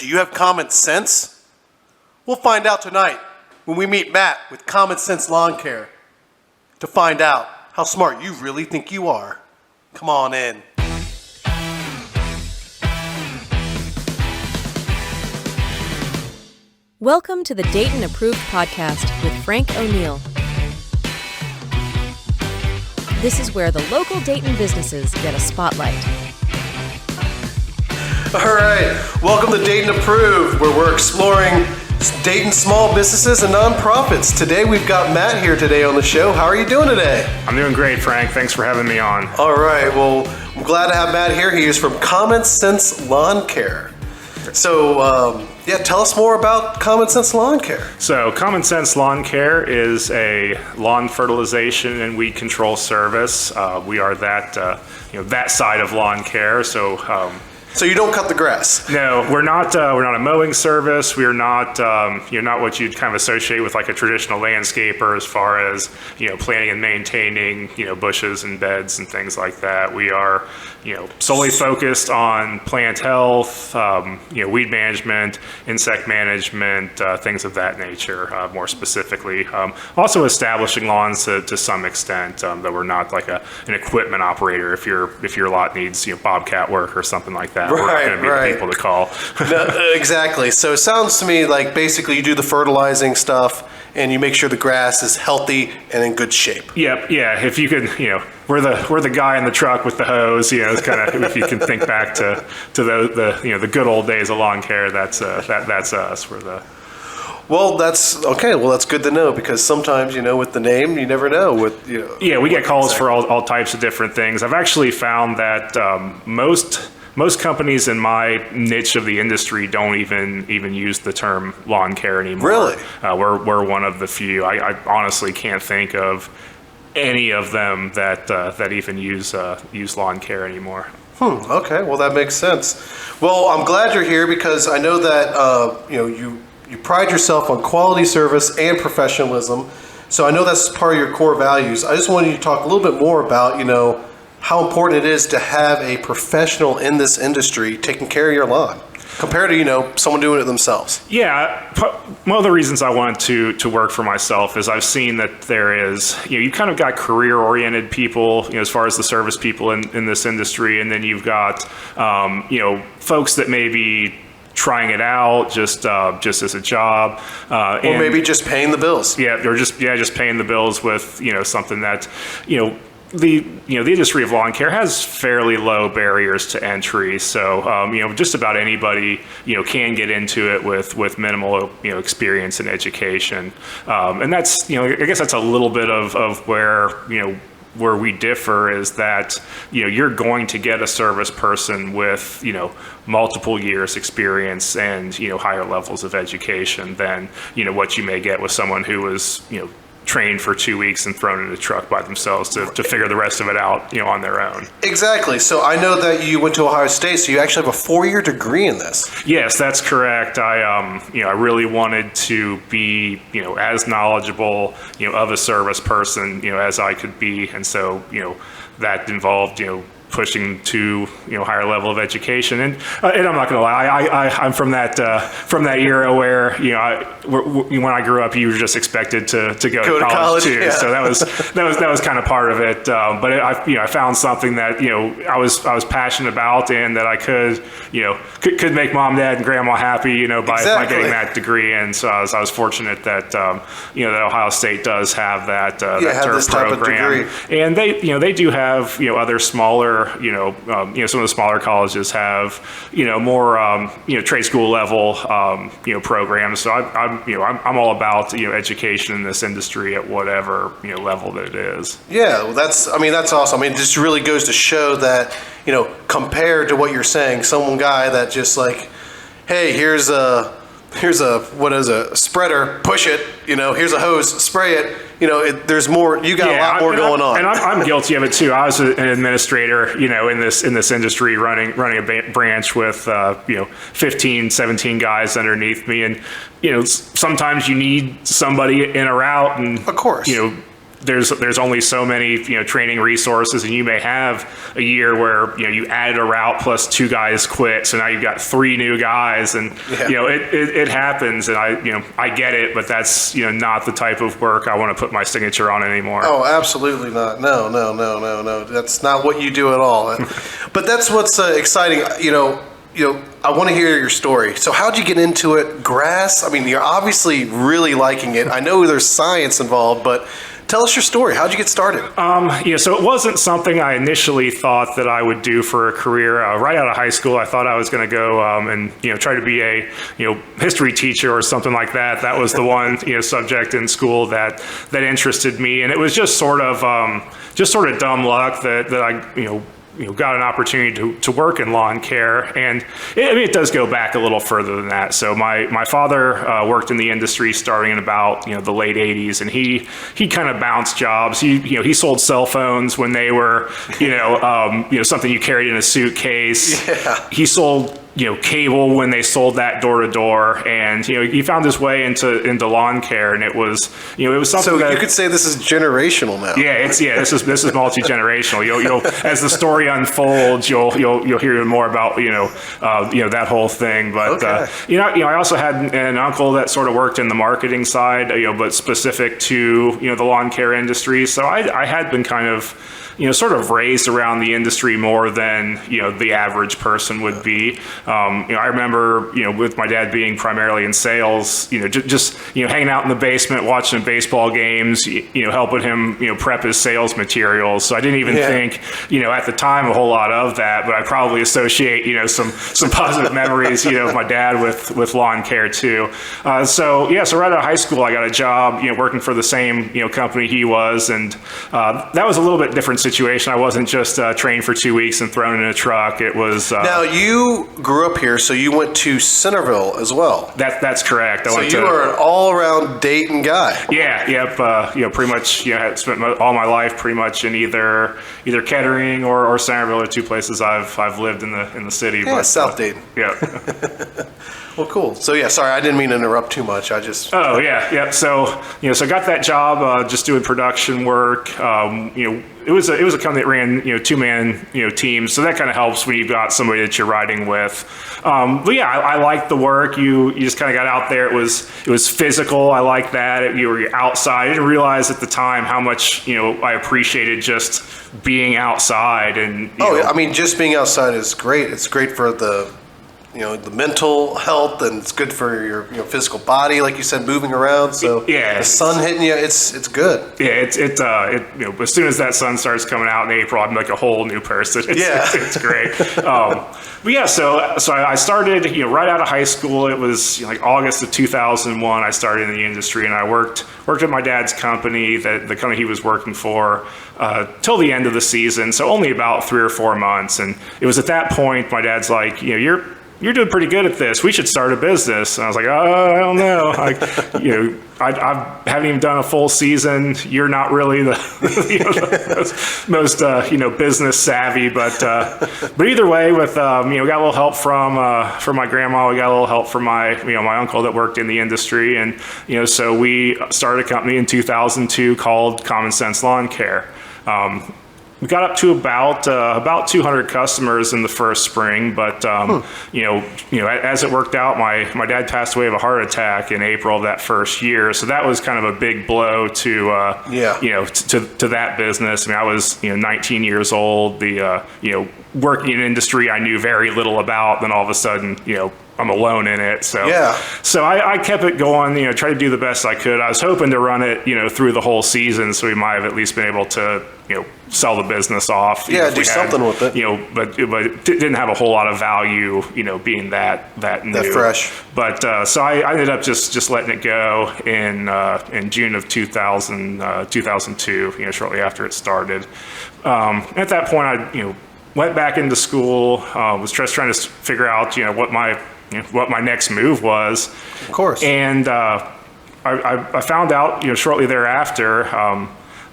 Do you have common sense? We'll find out tonight when we meet Matt with Common Sense Lawn Care to find out how smart you really think you are. Come on in. Welcome to the Dayton Approved Podcast with Frank O'Neill. This is where the local Dayton businesses get a spotlight. All right, welcome to Dayton Approved, where we're exploring Dayton small businesses and nonprofits. Today we've got Matt here today on the show. How are you doing today? I'm doing great, Frank. Thanks for having me on. All right, well, I'm glad to have Matt here. He is from Common Sense Lawn Care. So, tell us more about Common Sense Lawn Care. So, Common Sense Lawn Care is a lawn fertilization and weed control service. We are that side of lawn care. So you don't cut the grass? No, we're not a mowing service. We're not not what you'd kind of associate with like a traditional landscaper as far as planting and maintaining bushes and beds and things like that. We are solely focused on plant health, weed management, insect management, things of that nature. More specifically, also establishing lawns to some extent. Though we're not like an equipment operator. If your lot needs bobcat work or something like that. We're not going to be the people to call. No, exactly. So it sounds to me like basically you do the fertilizing stuff and you make sure the grass is healthy and in good shape. Yep. Yeah. If you could, we're the guy in the truck with the hose. It's kind of if you can think back to the good old days of lawn care. That's us. Well, that's okay. Well, that's good to know because sometimes, with the name, you never know. Yeah, we get calls for all types of different things. I've actually found that most companies in my niche of the industry don't even use the term lawn care anymore. Really? We're one of the few. I honestly can't think of any of them that even use lawn care anymore. Okay. Well, that makes sense. Well, I'm glad you're here because I know that you pride yourself on quality service and professionalism. So I know that's part of your core values. I just wanted you to talk a little bit more about how important it is to have a professional in this industry taking care of your lawn compared to, someone doing it themselves. Yeah. One of the reasons I wanted to work for myself is I've seen that there is, you kind of got career-oriented people, as far as the service people in this industry. And then you've got, folks that may be trying it out just as a job. Or maybe just paying the bills. Yeah. Or just paying the bills with, something that, the industry of lawn care has fairly low barriers to entry, so just about anybody can get into it with minimal experience and education, and that's I guess that's a little bit of where we differ is that you're going to get a service person with multiple years experience and higher levels of education than what you may get with someone who was trained for 2 weeks and thrown in a truck by themselves to figure the rest of it out on their own. Exactly. So I know that you went to Ohio State, so you actually have a 4-year degree in this. Yes, that's correct. I really wanted to be as knowledgeable of a service person as I could be, and so that involved pushing to higher level of education, and I'm not going to lie, I'm from that era where when I grew up, you were just expected to go to college too. Yeah. So that was kind of part of it. But I found something that I was passionate about, and that I could make mom, dad, and grandma happy by getting that degree. And so I was fortunate that that Ohio State does have that TERP program, and they do have other smaller. Some of the smaller colleges have, more, trade school level, programs. So I'm all about, education in this industry at whatever, level that it is. Yeah, well, that's awesome. It just really goes to show that, compared to what you're saying, some guy that just like, hey, here's a spreader, push it, here's a hose, spray it. There's more. You got a lot more going on. And I'm guilty of it too. I was an administrator, in this industry, running a branch with 15, 17 guys underneath me, and sometimes you need somebody in or out, and of course, there's only so many training resources, and you may have a year where you added a route plus 2 guys quit, so now you've got 3 new guys, and it happens, and I get it, but that's not the type of work I want to put my signature on anymore. Oh, absolutely not. No. That's not what you do at all. But that's what's exciting. I want to hear your story. So how'd you get into it? Grass? I mean, you're obviously really liking it. I know there's science involved, but tell us your story. How'd you get started? So it wasn't something I initially thought that I would do for a career. Right out of high school, I thought I was going to go and try to be a history teacher or something like that. That was the one subject in school that interested me, and it was just sort of dumb luck that I got an opportunity to work in lawn care, and it does go back a little further than that. So my father worked in the industry starting in about the late '80s, and he kind of bounced jobs. He sold cell phones when they were something you carried in a suitcase. Yeah. He sold cable when they sold that door to door, and he found his way into lawn care, and it was something. So that, you could say this is generational now. This is multi-generational. You'll as the story unfolds, you'll hear more about that whole thing. But Okay. I also had an uncle that sort of worked in the marketing side, but specific to the lawn care industry. So I had been kind of sort of raised around the industry more than the average person would be. I remember with my dad being primarily in sales, just hanging out in the basement watching baseball games, helping him prep his sales materials. So I didn't even think at the time a whole lot of that, but I probably associate some positive memories of my dad with lawn care too. So right out of high school I got a job working for the same company he was, and that was a little bit different situation. I wasn't just trained for 2 weeks and thrown in a truck. It was Now you grew up here, so you went to Centerville as well. That's correct. So you are an all-around Dayton guy. Pretty much. I spent all my life pretty much in either Kettering or Centerville are 2 places I've lived in the city. Yeah, but, South Dayton. Yeah. Well, cool. So sorry, I didn't mean to interrupt too much. I just. Oh yeah. So so I got that job just doing production work. It was a company that ran 2-man teams, so that kind of helps when you've got somebody that you're riding with. I liked the work. You just kind of got out there. It was physical. I liked that. You were outside. I didn't realize at the time how much I appreciated just being outside and. I mean, just being outside is great. It's great for the mental health, and it's good for your physical body, like you said, moving around. So the sun hitting you, it's good. Yeah, as soon as that sun starts coming out in April, I'm like a whole new person. It's great. So I started right out of high school. It was like August of 2001. I started in the industry, and I worked at my dad's company, the company he was working for, till the end of the season. So only about 3 or 4 months. And it was at that point my dad's like, you're doing pretty good at this. We should start a business. And I was like, I don't know. I haven't even done a full season. You're not really the most business savvy, but either way, with we got a little help from my grandma. We got a little help from my my uncle that worked in the industry, and so we started a company in 2002 called Common Sense Lawn Care. We got up to about 200 customers in the first spring, but as it worked out, my dad passed away of a heart attack in April of that first year, so that was kind of a big blow to that business. I mean, I was 19 years old. The working in an industry I knew very little about. Then all of a sudden, I'm alone in it. So I kept it going, tried to do the best I could. I was hoping to run it, through the whole season, so we might have at least been able to, sell the business off. Do something with it. But it didn't have a whole lot of value, being that new. That fresh. But so I ended up just letting it go in June of 2002, shortly after it started. At that point, I went back into school, was just trying to figure out, what my next move was. Of course. And I found out, shortly thereafter,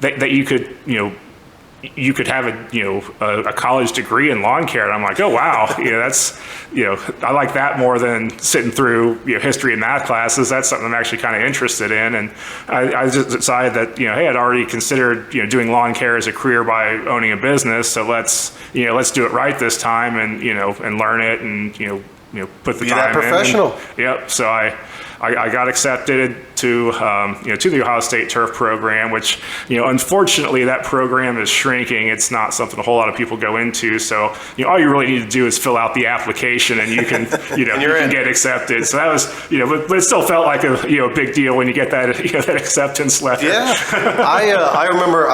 that you could, you could have a college degree in lawn care. And I'm like, oh, wow, that's, I like that more than sitting through, history and math classes. That's something I'm actually kind of interested in. And I just decided that, hey, I'd already considered, doing lawn care as a career by owning a business. So let's do it right this time and, and learn it and, put the Be time that professional. in. Yep. So I got accepted to to the Ohio State Turf program, which unfortunately that program is shrinking. It's not something a whole lot of people go into. So all you really need to do is fill out the application, and you can you can get accepted. So that was but it still felt like a big deal when you get that that acceptance letter. Yeah, I remember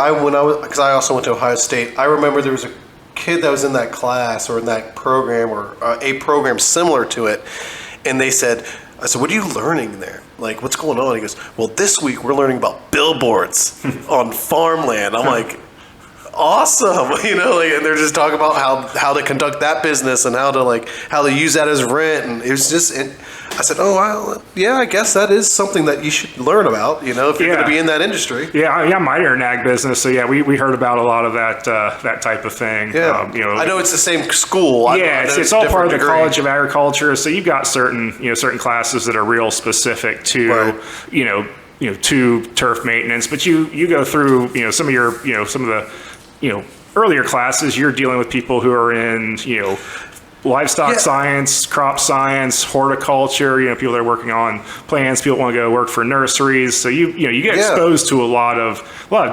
because I also went to Ohio State. I remember there was a kid that was in that class or in that program or a program similar to it, and they said. I said, what are you learning there? Like, what's going on? He goes, well, this week we're learning about billboards on farmland. I'm like, awesome. And they're just talking about how to conduct that business and how to use that as rent. And it was just, I said, oh, well, yeah, I guess that is something that you should learn about, if you're going to be in that industry. Yeah, I minored in ag business. So yeah, we heard about a lot of that type of thing. Yeah. I know it's the same school. It's all part of the College of Agriculture. So you've got certain classes that are real specific to, right. To turf maintenance, but you go through, some of the earlier classes, you're dealing with people who are in, livestock science, crop science, horticulture, people that are working on plants, people want to go work for nurseries. So you get exposed to a lot of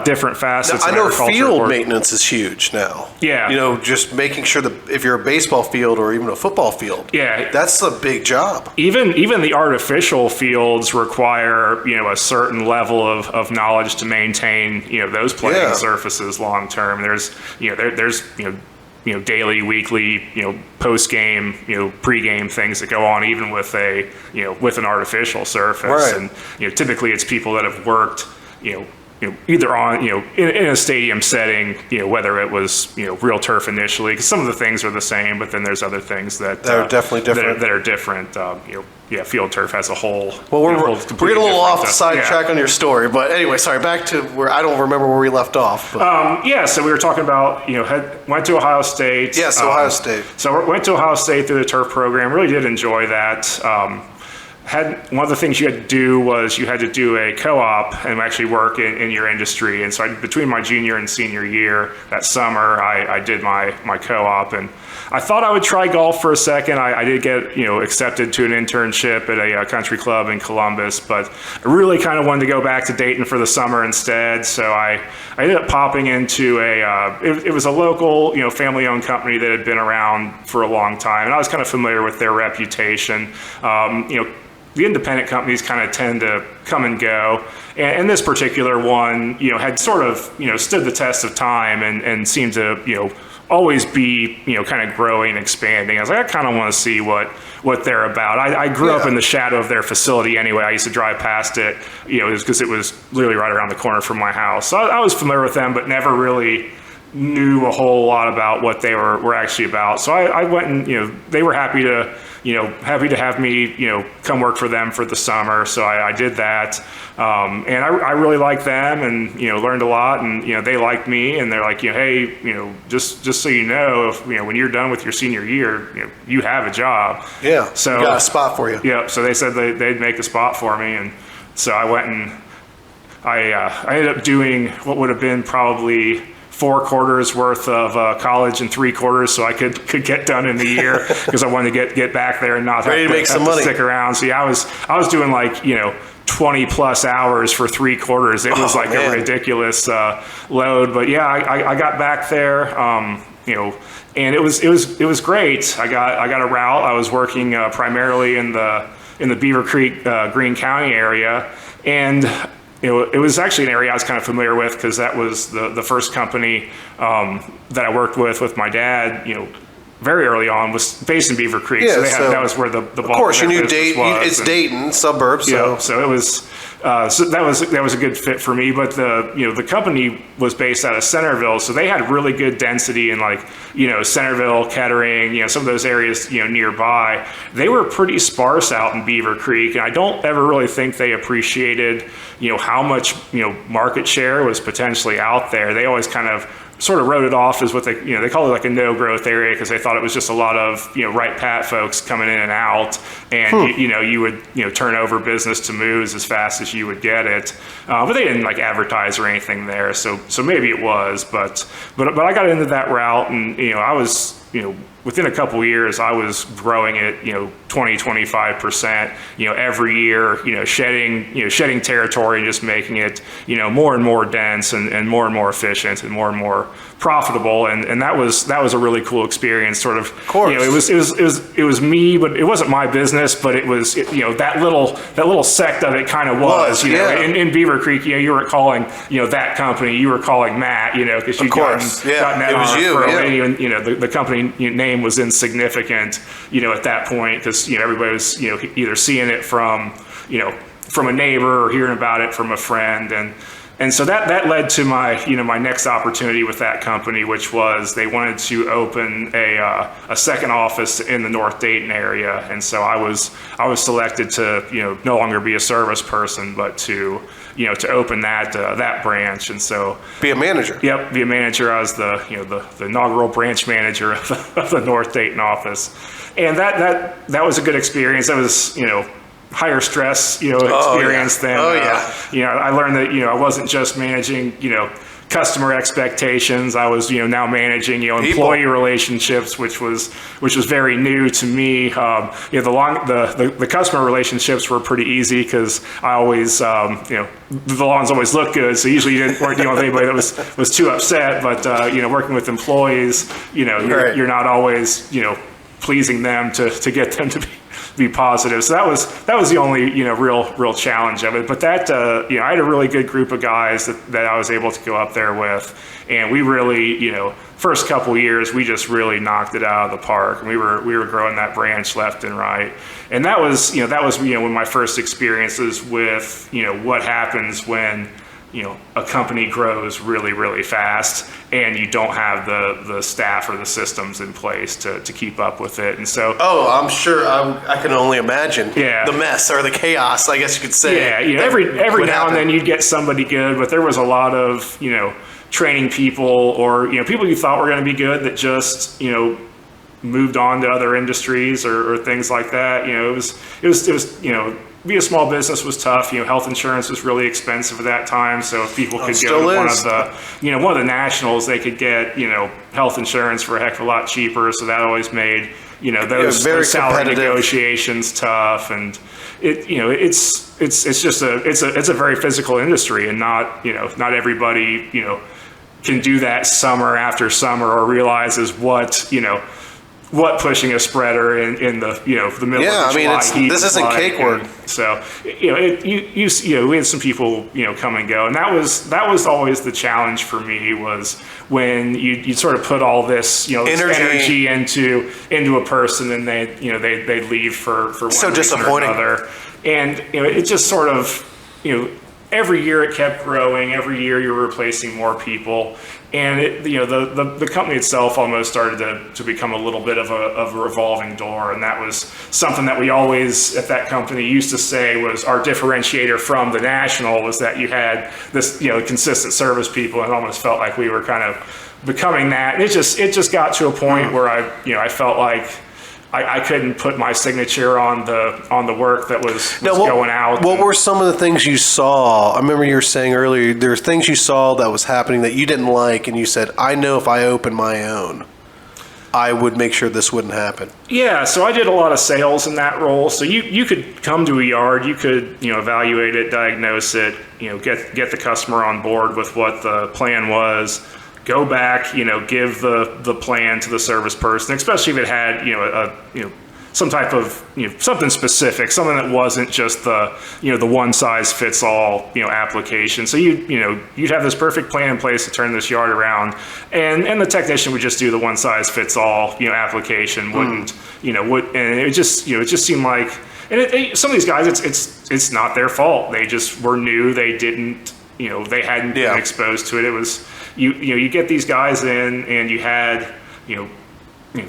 different facets. Now, I know field maintenance is huge now. Yeah. Just making sure that if you're a baseball field or even a football field, that's a big job. Even the artificial fields require, a certain level of knowledge to maintain, those playing surfaces long term. There's daily, weekly, post-game, pre-game things that go on even with with an artificial surface. Right. And, typically it's people that have worked, either on, in a stadium setting, whether it was, real turf initially, because some of the things are the same, but then there's other things that are definitely different. That are different. Field turf as a whole. Well, we're getting a little off the side track on your story, but anyway, sorry, back to where I don't remember where we left off. So we were talking about, went to Ohio State. Yes, Ohio State. So went to Ohio State through the turf program, really did enjoy that. One of the things you had to do was you had to do a co-op and actually work in your industry. And so between my junior and senior year that summer, I did my co-op, and I thought I would try golf for a second. I did get accepted to an internship at a country club in Columbus, but I really kind of wanted to go back to Dayton for the summer instead. So I ended up popping into it was a local family-owned company that had been around for a long time, and I was kind of familiar with their reputation. The independent companies kind of tend to come and go. And this particular one, had sort of, stood the test of time and seemed to, always be, kind of growing and expanding. I was like, I kind of want to see what they're about. I grew up in the shadow of their facility anyway. I used to drive past it, because it was literally right around the corner from my house. So I was familiar with them, but never really knew a whole lot about what they were actually about. So I went and, they were happy to have me, come work for them for the summer. So I did that. And I really liked them and, learned a lot, and, they liked me, and they're like, hey, just so you know, if, when you're done with your senior year, you have a job. Yeah. So we got a spot for you. Yeah. So they said they'd make a spot for me. And so I went and I ended up doing what would have been probably 4 quarters worth of college and 3 quarters, so I could get done in the year, because I wanted to get back there and not have to stick around. So yeah, I was doing 20 plus hours for 3 quarters. It was a ridiculous load, but yeah, I got back there, and it was great. I got a route. I was working primarily in the Beaver Creek, Greene County area, and it was actually an area I was kind of familiar with, because that was the first company that I worked with my dad, very early on, was based in Beaver Creek. Yeah, so that was where the bulk of course, of you knew Dayton. It's Dayton, suburbs. So it was, so that was a good fit for me. But the company was based out of Centerville, so they had really good density in Centerville, Kettering, some of those areas nearby. They were pretty sparse out in Beaver Creek, and I don't ever really think they appreciated how much market share was potentially out there. They always kind of sort of wrote it off as what they call it like a no growth area because they thought it was just a lot of right pat folks coming in and out, and you would turn over business to moves as fast as you would get it, but they didn't like advertise or anything there, so maybe it was, but I got into that route, and I was within a couple years, I was growing it, 20-25%, every year, shedding territory and just making it, more and more dense and more efficient and more profitable. And that was a really cool experience. Sort of course. It was me, but it wasn't my business, but it was, that little sect of it kind of was, in Beaver Creek, you were calling, that company, you were calling Matt, because you'd gotten that on and, the company name was insignificant, at that point, because everybody was either seeing it from a neighbor or hearing about it from a friend, and so that led to my my next opportunity with that company, which was they wanted to open a second office in the North Dayton area, and so I was selected to no longer be a service person, but to open that branch, and so be a manager. Yep, be a manager. I was the inaugural branch manager of the North Dayton office, and that was a good experience. That was higher stress experience than I learned that I wasn't just managing customer expectations. I was now managing employee relationships, which was very new to me. The customer relationships were pretty easy because I always the lawns always looked good, so usually you weren't dealing with anybody that was too upset. But working with employees, you're not always pleasing them to get them to be positive. So that was the only real challenge of it. But that I had a really good group of guys that I was able to go up there with, and we really first couple years we just really knocked it out of the park, and we were growing that branch left and right. And that was one of my first experiences with what happens when a company grows really, really fast and you don't have the staff or the systems in place to keep up with it. And so... Oh, I'm sure. I can only imagine the mess or the chaos, I guess you could say. Yeah, every now and then you'd get somebody good, but there was a lot of, training people or, people you thought were going to be good that just, moved on to other industries or things like that. It was being a small business was tough. Health insurance was really expensive at that time. So if people could go to one of the nationals, they could get, health insurance for a heck of a lot cheaper. So that always made, those salary negotiations tough. And it's a very physical industry, and not everybody, can do that summer after summer or realizes what pushing a spreader in the the middle of the July heat this isn't like. Cake work. And so we had some people come and go, and that was always the challenge for me, was when you sort of put all this this energy into a person, and they leave for one so reason or another, and it just sort of every year it kept growing. Every year you were replacing more people, and the company itself almost started to become a little bit of a revolving door. And that was something that we always at that company used to say was our differentiator from the national, was that you had this consistent service people, and it almost felt like we were kind of becoming that. And it just got to a point where I felt like I couldn't put my signature on the work that was going out. What were some of the things you saw? I remember you were saying earlier there were things you saw that was happening that you didn't like, and you said, I know if I open my own, I would make sure this wouldn't happen. Yeah, so I did a lot of sales in that role. So you could come to a yard, you could evaluate it, diagnose it, get the customer on board with what the plan was. Go back, give the plan to the service person, especially if it had, some type of, something specific, something that wasn't just the, the one size fits all, application. So you'd have this perfect plan in place to turn this yard around, and the technician would just do the one size fits all, application. Wouldn't, and it just seemed like, and some of these guys, it's not their fault. They just were new. They didn't, they hadn't been exposed to it. It was, you get these guys in, and you had,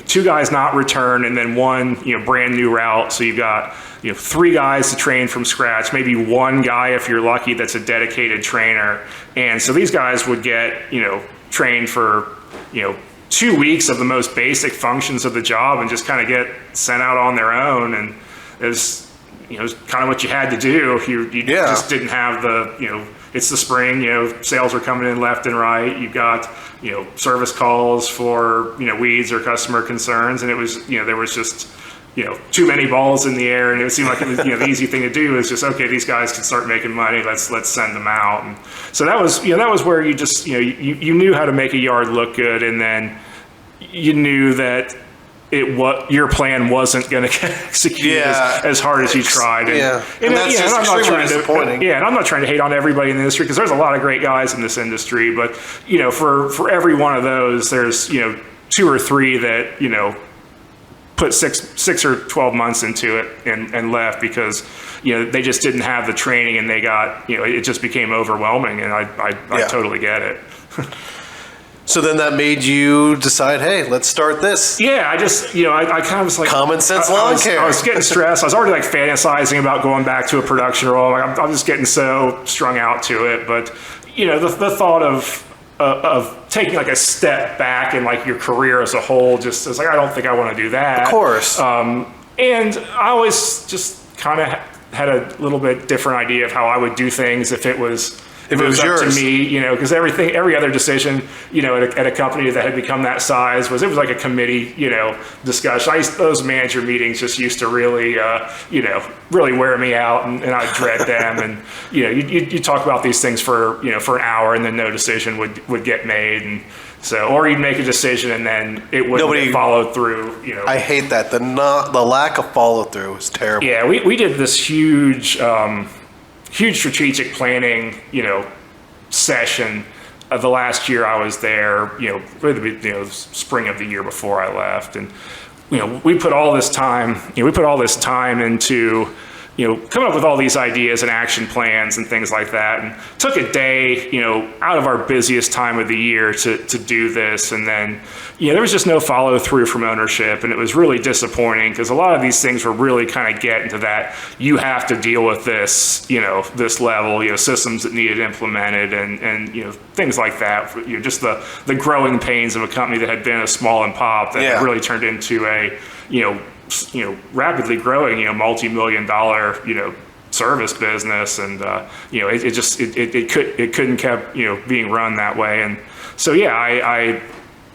two guys not return, and then one, brand new route. So you've got, three guys to train from scratch, maybe one guy, if you're lucky, that's a dedicated trainer. And so these guys would get, trained for, 2 weeks of the most basic functions of the job and just kind of get sent out on their own. And it was, kind of what you had to do. You just didn't have the, it's the spring, sales are coming in left and right. You got, service calls for, weeds or customer concerns. And it was, there was just, too many balls in the air, and it seemed like it was, the easy thing to do is just, okay, these guys can start making money. Let's send them out. And so that was where you just, you knew how to make a yard look good, and then you knew that your plan wasn't going to get executed as hard as you tried. And that's just extremely disappointing. And I'm not trying to hate on everybody in the industry, because there's a lot of great guys in this industry, but for every one of those, there's 2 or 3 that put six or 12 months into it and left because they just didn't have the training, and they got it just became overwhelming, and I totally get it. So then that made you decide, hey, let's start this. Yeah, I just, I kind of was like... Common sense lawn care. I was getting stressed. I was already like fantasizing about going back to a production role. Like, I'm just getting so strung out to it. But, the thought of taking like a step back in like your career as a whole, just as like, I don't think I want to do that. Of course. And I always just kind of had a little bit different idea of how I would do things if it was up yours. to me, because every other decision, at a company that had become that size was like a committee, discussion. Those manager meetings just used to really, really wear me out, and I dread them. And you talk about these things for an hour, and then no decision would get made, and so, or you'd make a decision and then it wouldn't get followed through. I hate that. The lack of follow through is terrible. Yeah, we did this huge strategic planning, session the last year I was there, really the spring of the year before I left. And, we put all this time into, coming up with all these ideas and action plans and things like that. And took a day, out of our busiest time of the year to do this. And then, there was just no follow through from ownership. And it was really disappointing because a lot of these things were really kind of getting to that. You have to deal with this, this level, systems that needed implemented and things like that. Just the growing pains of a company that had been a small and pop that had really turned into a, rapidly growing, multi-million dollar, service business. And, it couldn't kept, being run that way. And so,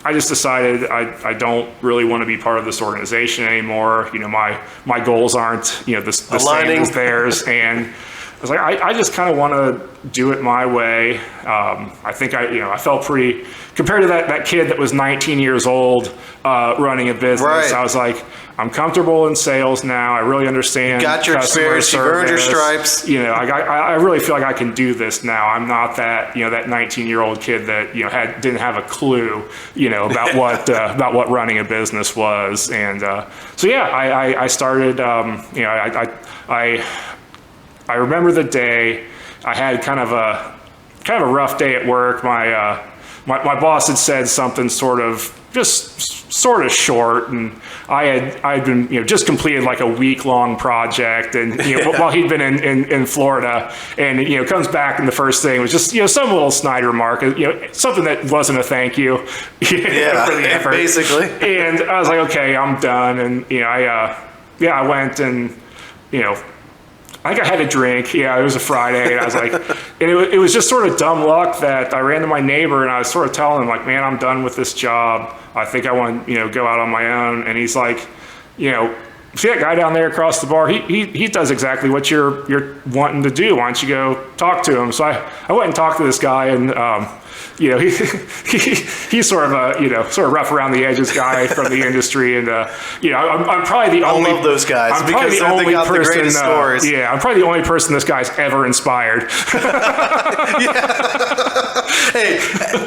I just decided I don't really want to be part of this organization anymore. My goals aren't, the same as theirs. And I was like, I just kind of want to do it my way. I think I felt pretty, compared to that kid that was 19 years old running a business. Right. I was like, I'm comfortable in sales now. I really understand. You got your experience. You've earned your stripes. I really feel like I can do this now. I'm not that that 19-year-old kid that didn't have a clue about what running a business was. And I started. I remember the day I had kind of a rough day at work. My boss had said something sort of short, and I'd been just completed like a week-long project, and while he'd been in Florida, and comes back and the first thing was just some little snide remark, something that wasn't a thank you for the effort, basically. And I was like, okay, I'm done, and I went and I think I had a drink. Yeah, it was a Friday, and I was like, and it was just sort of dumb luck that I ran to my neighbor, and I was sort of telling him like, man, I'm done with this job. I think I want go out on my own. And he's like, see that guy down there across the bar? He does exactly what you're wanting to do. Why don't you go talk to him? So I went and talked to this guy, and he's sort of a sort of rough around the edges guy from the industry, and I'm probably the only. I love those guys. I'm probably the only person. The greatest stories. I'm probably the only person this guy's ever inspired. Hey,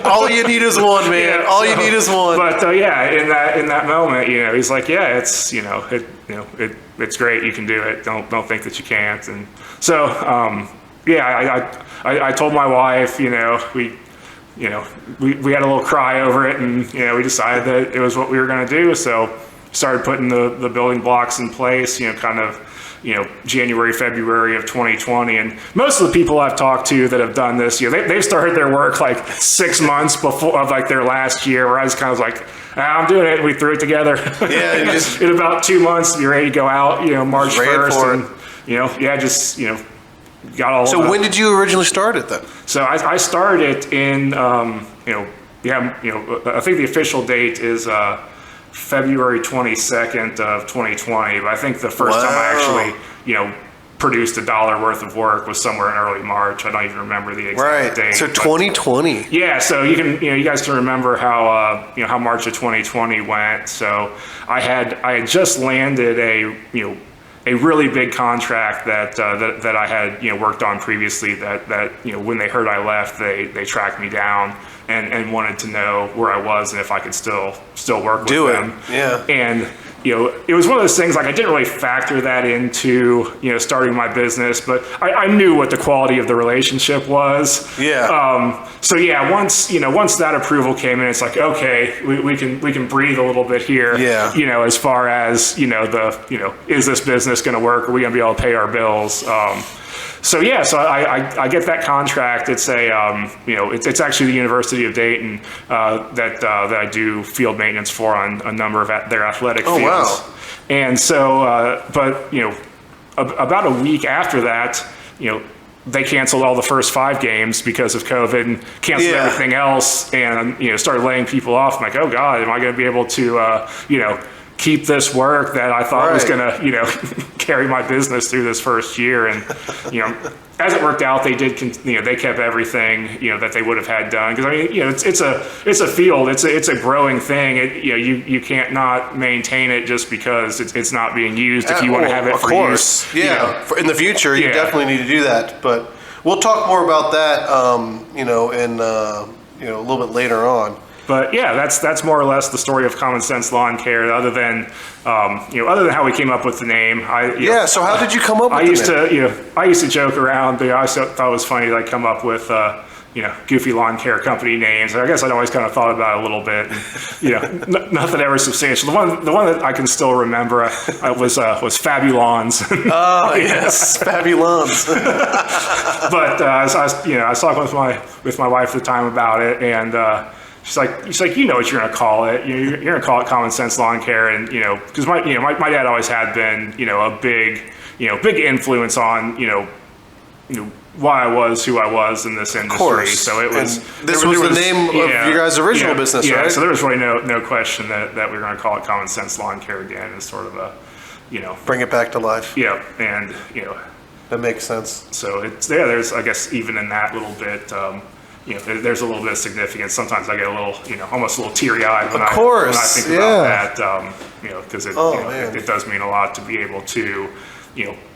all you need is one, man. All you need is one. But in that moment, he's like, it's it's great. You can do it. Don't think that you can't. And so I told my wife, we had a little cry over it, and we decided that it was what we were going to do. So started putting the building blocks in place, kind of January, February of 2020. And most of the people I've talked to that have done this, they've started their work like 6 months before of like their last year, where I was kind of like, I'm doing it. We threw it together. Yeah, in about 2 months, you're ready to go out, March 1st. And, got all of So that. when did you originally start it then? So I started it in, I think the official date is February 22nd of 2020. But I think the first time I actually, produced $1 worth of work was somewhere in early March. I don't even remember the exact date. So 2020. Yeah, so you guys can remember how how March of 2020 went. So I had just landed a really big contract that I had worked on previously. That when they heard I left, they tracked me down and wanted to know where I was and if I could still work with them. Yeah. And it was one of those things, like I didn't really factor that into starting my business, but I knew what the quality of the relationship was. Yeah. So yeah, once that approval came in, it's like, okay, we can breathe a little bit here. Yeah. As far as is this business going to work? Are we going to be able to pay our bills? So I get that contract. It's it's actually the University of Dayton that I do field maintenance for on a number of their athletic fields. Wow. And so, about a week after that, they canceled all the first 5 games because of COVID and canceled everything else, and started laying people off. I'm like, oh God, am I going to be able to keep this work that I thought was going to carry my business through this first year? And as it worked out, they did they kept everything that they would have had done, because it's a field, it's a growing thing. You can't not maintain it just because it's not being used if you want to have it of for course. use. In the future, you definitely need to do that, but we'll talk more about that in a little bit later on. But yeah, that's more or less the story of Common Sense Lawn Care. Other than how we came up with the name. So how did you come up with the name? I used to joke around. I always thought it was funny to come up with goofy lawn care company names. I guess I'd always kind of thought about it a little bit. And, nothing ever substantial. The one that I can still remember was Fabulons. Oh yes, Fabulons. But I was talking with my wife at the time about it, and. She's like, what you're going to call it. You're going to call it Common Sense Lawn Care, and because my dad always had been a big influence on why I was who I was in this industry. Of course. So it was. This was the name of your guys' original business, right? Yeah. So there was really no question that we were going to call it Common Sense Lawn Care again, as sort of a bring it back to life. Yeah, and that makes sense. So there's I guess even in that little bit. There's a little bit of significance. Sometimes I get a little, almost a little teary-eyed when I think about that, because it does mean a lot to be able to,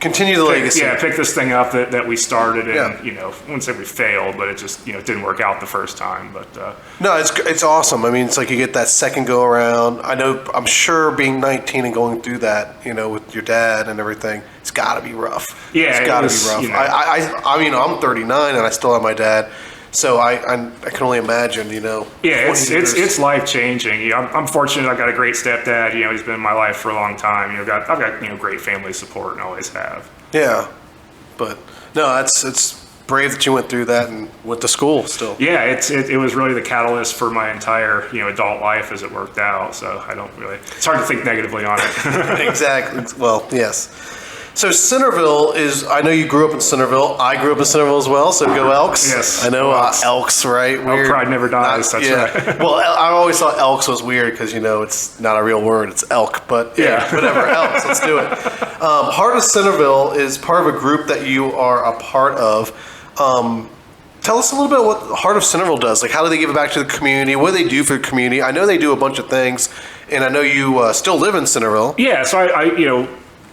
continue the legacy. Yeah, pick this thing up that we started, and I wouldn't say we failed, but it just it didn't work out the first time. But no, it's awesome. I mean, it's like you get that second go around. I'm sure being 19 and going through that, with your dad and everything, it's got to be rough. Yeah, it's got to be rough. I mean, I'm 39 and I still have my dad. So I can only imagine, Yeah, it's life changing. I'm fortunate. I've got a great stepdad. He's been in my life for a long time. I've got great family support and always have. Yeah, but no, it's brave that you went through that and went to school still. Yeah, it was really the catalyst for my entire adult life as it worked out. So it's hard to think negatively on it. Exactly. Well, yes. So Centerville I know you grew up in Centerville. I grew up in Centerville as well, so go Elks. Yes. I know Elks, right? Weird. Pride never dies, that's right. Well, I always thought Elks was weird because, it's not a real word. It's elk, but whatever, Elks, let's do it. Heart of Centerville is part of a group that you are a part of. Tell us a little bit what Heart of Centerville does. Like, how do they give it back to the community? What do they do for the community? I know they do a bunch of things, and I know you still live in Centerville. Yeah, so I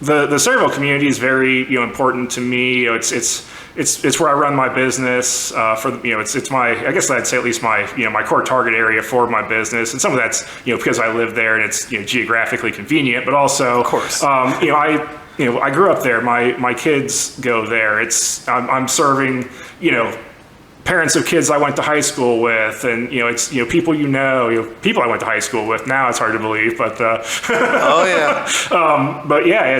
The Centerville community is very important to me. It's where I run my business. It's my, I guess I'd say at least my my core target area for my business, and some of that's because I live there and it's geographically convenient, but also of course I grew up there. My kids go there. I'm serving parents of kids I went to high school with, and it's people people I went to high school with. Now it's hard to believe, but oh yeah. But yeah,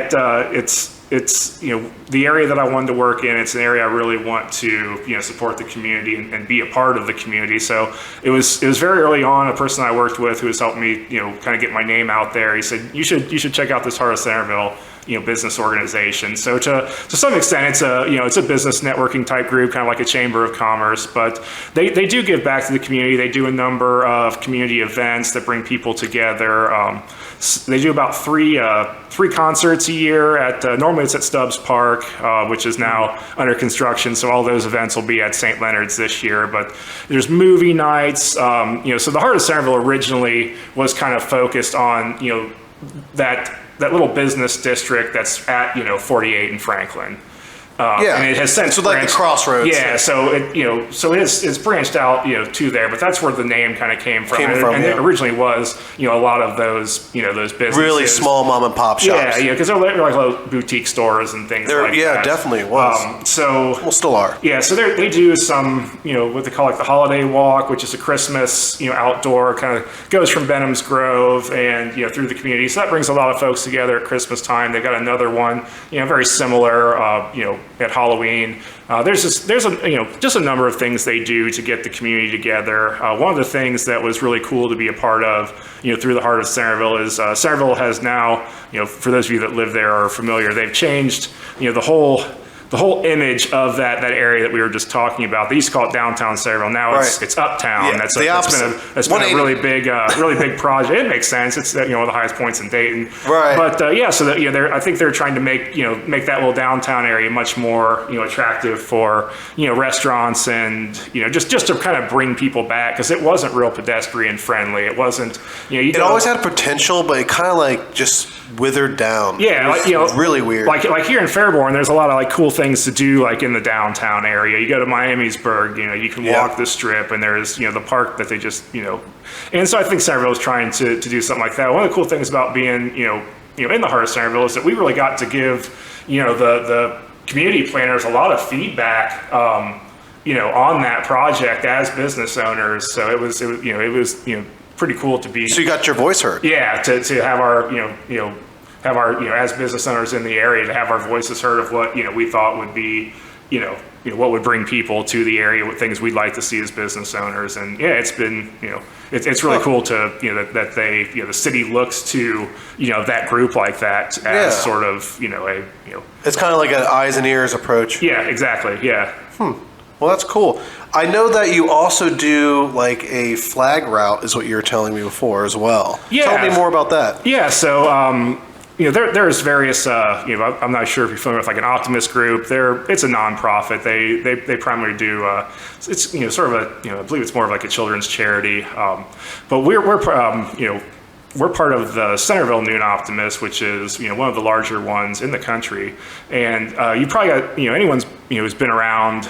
it's the area that I wanted to work in. It's an area I really want to support the community and be a part of the community. So it was very early on. A person I worked with who was helping me kind of get my name out there. He said you should check out this Heart of Centerville business organization. So to some extent, it's a business networking type group, kind of like a chamber of commerce, but they do give back to the community. They do a number of community events that bring people together. They do about three concerts a year at normally it's at Stubbs Park, which is now under construction. So all those events will be at St. Leonard's this year. But there's movie nights. So the Heart of Centerville originally was kind of focused on that little business district that's at 48 in Franklin. And it has since like the crossroads. Yeah, so it's branched out to there, but that's where the name kind of came from. It originally was a lot of those those businesses, really small mom and pop shops. Yeah, because they're like little boutique stores and things like that. Yeah, definitely it was. Still are. Yeah, so they do some what they call like the holiday walk, which is a Christmas outdoor, kind of goes from Benham's Grove and through the community. So that brings a lot of folks together at Christmas time. They've got another one very similar at Halloween. There's just a number of things they do to get the community together. One of the things that was really cool to be a part of, through the Heart of Centerville is Centerville has now, for those of you that live there or are familiar, they've changed, the whole image of that area that we were just talking about. They used to call it downtown Centerville. Now it's uptown. Yeah, that's been a really big project. It makes sense. It's one of the highest points in Dayton. Right. But I think they're trying to make that little downtown area much more attractive for restaurants and just to kind of bring people back, because it wasn't real pedestrian friendly. It wasn't it always had potential, but it kind of like just withered down. Yeah, really weird. Like here in Fairborn, there's a lot of like cool things to do, like in the downtown area. You go to Miamisburg, you can walk the Strip, and there's the park that they just and so I think Centerville is trying to do something like that. One of the cool things about being in the Heart of Centerville is that we really got to give the community planners a lot of feedback on that project as business owners. So it was pretty cool to be. So you got your voice heard. Yeah, to have our have our as business owners in the area, to have our voices heard of what we thought would be what would bring people to the area, what things we'd like to see as business owners. And it's been it's really cool to that they the city looks to that group like that as sort of it's kind of like an eyes and ears approach. Yeah, exactly. Yeah. Well, that's cool. I know that you also do like a flag route, is what you were telling me before as well. Yeah. Tell me more about that. Yeah. So there's various I'm not sure if you're familiar with like an Optimist group. It's a nonprofit. They primarily do it's sort of I believe it's more of like a children's charity. But we're part of the Centerville Noon Optimist, which is one of the larger ones in the country. And you probably got anyone's who's been around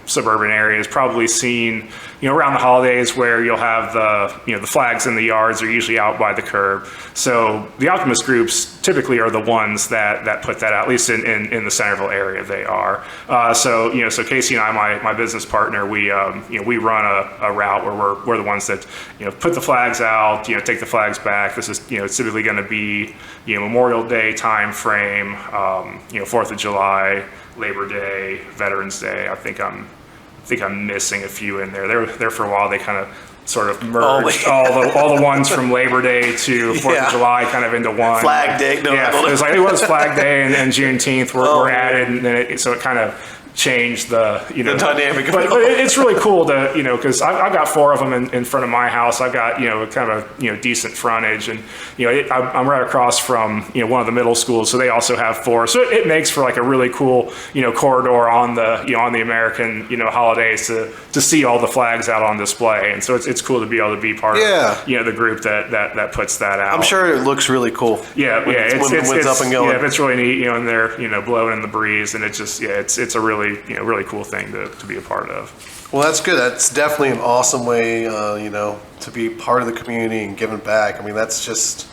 suburban areas probably seen around the holidays where you'll have the flags in the yards are usually out by the curb. So the Optimist groups typically are the ones that put that out, at least in the Centerville area they are. So Casey and I, my business partner, we run a route where we're the ones that put the flags out, take the flags back. This is it's typically going to be Memorial Day time frame, 4th of July, Labor Day, Veterans Day. I think I'm missing a few in there. There for a while. They kind of sort of merged all the ones from Labor Day to 4th of July kind of into one. Flag Day. No, it was Flag Day and Juneteenth were added, and then so it kind of changed the dynamic. But it's really cool to because I've got 4 of them in front of my house. I've got kind of a decent frontage, and I'm right across from one of the middle schools, so they also have 4. So it makes for like a really cool corridor on the on the American holidays to see all the flags out on display, and so it's cool to be able to be part of the group that puts that out. I'm sure it looks really cool. Yeah, when it's up and going. Yeah, it's really neat, and they're blowing in the breeze, and it's just it's a really really cool thing to be a part of. Well, that's good. That's definitely an awesome way, to be part of the community and giving back. I mean, that's just,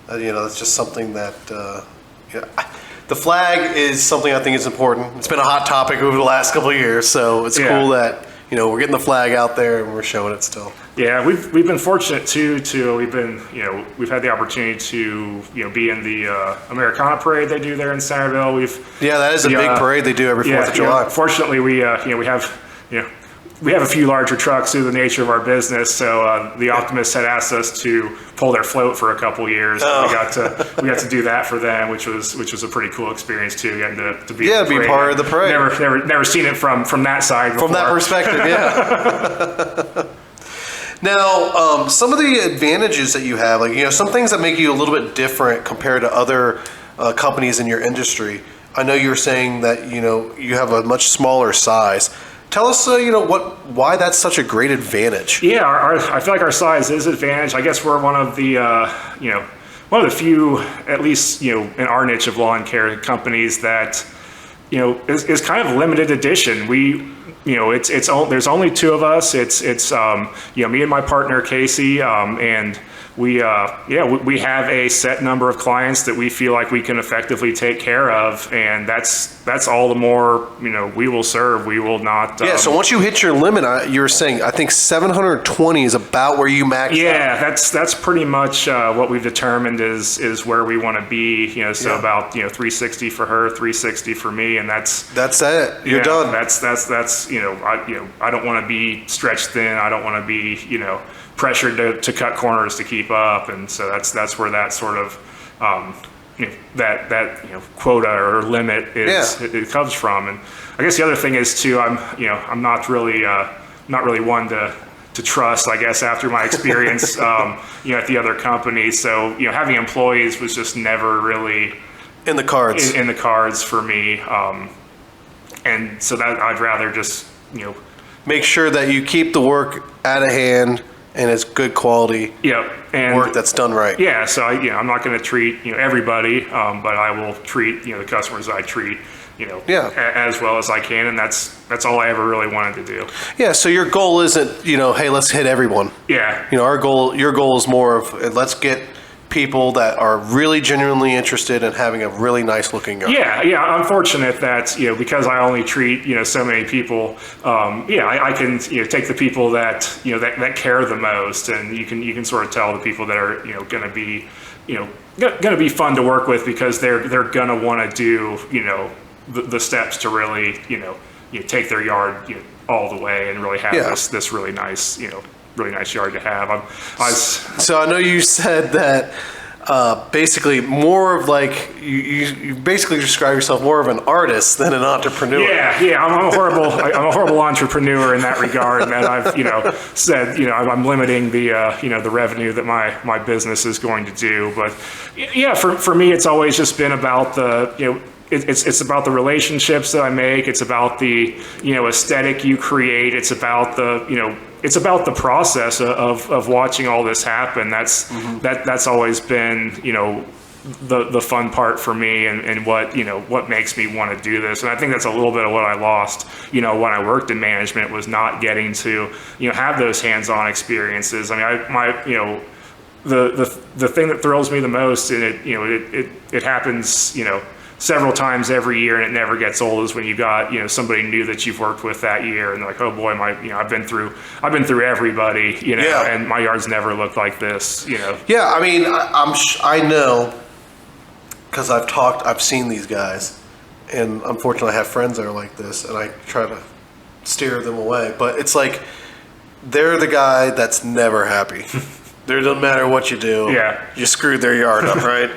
that's just something that, the flag is something I think is important. It's been a hot topic over the last couple of years, so it's cool that, we're getting the flag out there and we're showing it still. Yeah, we've been fortunate too. We've been, we've had the opportunity to, be in the Americana parade they do there in Centerville. Yeah, that is a big parade they do every 4th of July. Fortunately, we have a few larger trucks due to the nature of our business. So the Optimists had asked us to pull their float for a couple years. Oh. We got to do that for them, which was a pretty cool experience too. Getting to be be part of the parade. Never seen it from that side before. From that perspective, yeah. Now, some of the advantages that you have, like, some things that make you a little bit different compared to other companies in your industry. I know you were saying that, you have a much smaller size. Tell us, why that's such a great advantage. Yeah, I feel like our size is an advantage. I guess we're one of the, one of the few, at least, in our niche of lawn care companies that, is kind of limited edition. There's only 2 of us. It's me and my partner Casey, and we have a set number of clients that we feel like we can effectively take care of, and that's all the more we will serve. We will not. So once you hit your limit, you were saying I think 720 is about where you max. Yeah, that's pretty much what we've determined is where we want to be. About 360 for her, 360 for me, and that's it. You're done. That's I don't want to be stretched thin. I don't want to be pressured to cut corners to keep up, and so that's where that sort of that quota or limit is it comes from. And I guess the other thing is too, I'm not really one to trust, I guess, after my experience at the other company. So having employees was just never really in the cards in the cards for me, and so that I'd rather just make sure that you keep the work at a hand and it's good quality work that's done right. Yeah, so I'm not going to treat everybody, but I will treat the customers I treat as well as I can, and that's all I ever really wanted to do. Yeah, so your goal isn't hey, let's hit everyone. Yeah, your goal is more of let's get people that are really genuinely interested in having a really nice looking yard. Yeah. I'm fortunate that because I only treat so many people. I can take the people that that care the most, and you can sort of tell the people that are going to be fun to work with because they're going to want to do the steps to really take their yard all the way and really have this really nice really nice yard to have. So I know you said that basically more of like you basically describe yourself more of an artist than an entrepreneur. Yeah. I'm a horrible entrepreneur in that regard, man. I've said I'm limiting the revenue that my business is going to do, but for me it's always just been about the It's about the relationships that I make. It's about the aesthetic you create. It's about the process of watching all this happen. That's always been the fun part for me, and what makes me want to do this. And I think that's a little bit of what I lost when I worked in management, was not getting to have those hands-on experiences. I mean, the thing that thrills me the most, and it happens several times every year, and it never gets old, is when you got somebody new that you've worked with that year, and they're like, oh boy, I've been through everybody, and my yard's never looked like this. Yeah, I mean, I know, because I've seen these guys, and unfortunately I have friends that are like this, and I try to steer them away, but it's like they're the guy that's never happy. It doesn't matter what you do. Yeah, you screwed their yard up, right?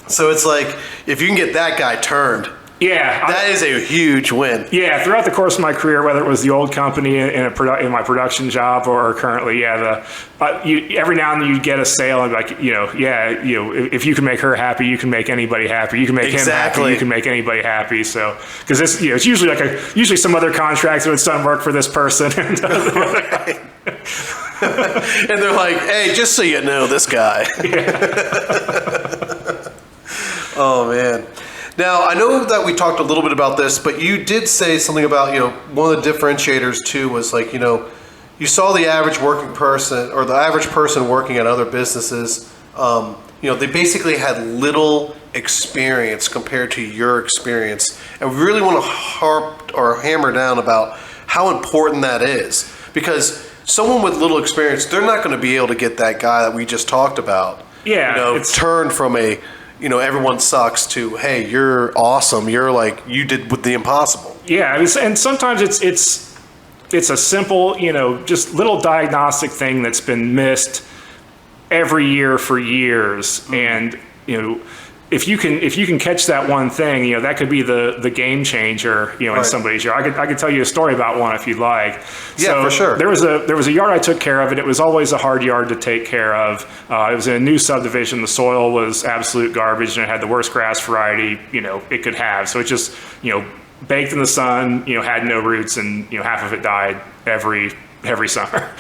So it's like, if you can get that guy turned, that is a huge win. Yeah, throughout the course of my career, whether it was the old company in my production job or currently, every now and then you get a sale and like, if you can make her happy, you can make anybody happy. You can make him happy, you can make anybody happy. So, because it's it's usually some other contractor that's done work for this person. Right. And they're like, hey, just so you know, this guy. Oh, man. Now, I know that we talked a little bit about this, but you did say something about, one of the differentiators, too, was like, you saw the average working person or the average person working at other businesses, they basically had little experience compared to your experience. And we really want to hammer down about how important that is. Because someone with little experience, they're not going to be able to get that guy that we just talked about. Yeah, Turn from everyone sucks to, hey, you're awesome. You're like, you did with the impossible. Yeah, and sometimes it's a simple, just little diagnostic thing that's been missed every year for years, and if you can catch that one thing, that could be the game changer, in somebody's yard. I could tell you a story about one if you'd like. Yeah, for sure. There was a yard I took care of, and it was always a hard yard to take care of. It was in a new subdivision. The soil was absolute garbage, and it had the worst grass variety, it could have. So it just, baked in the sun, had no roots, and half of it died every summer.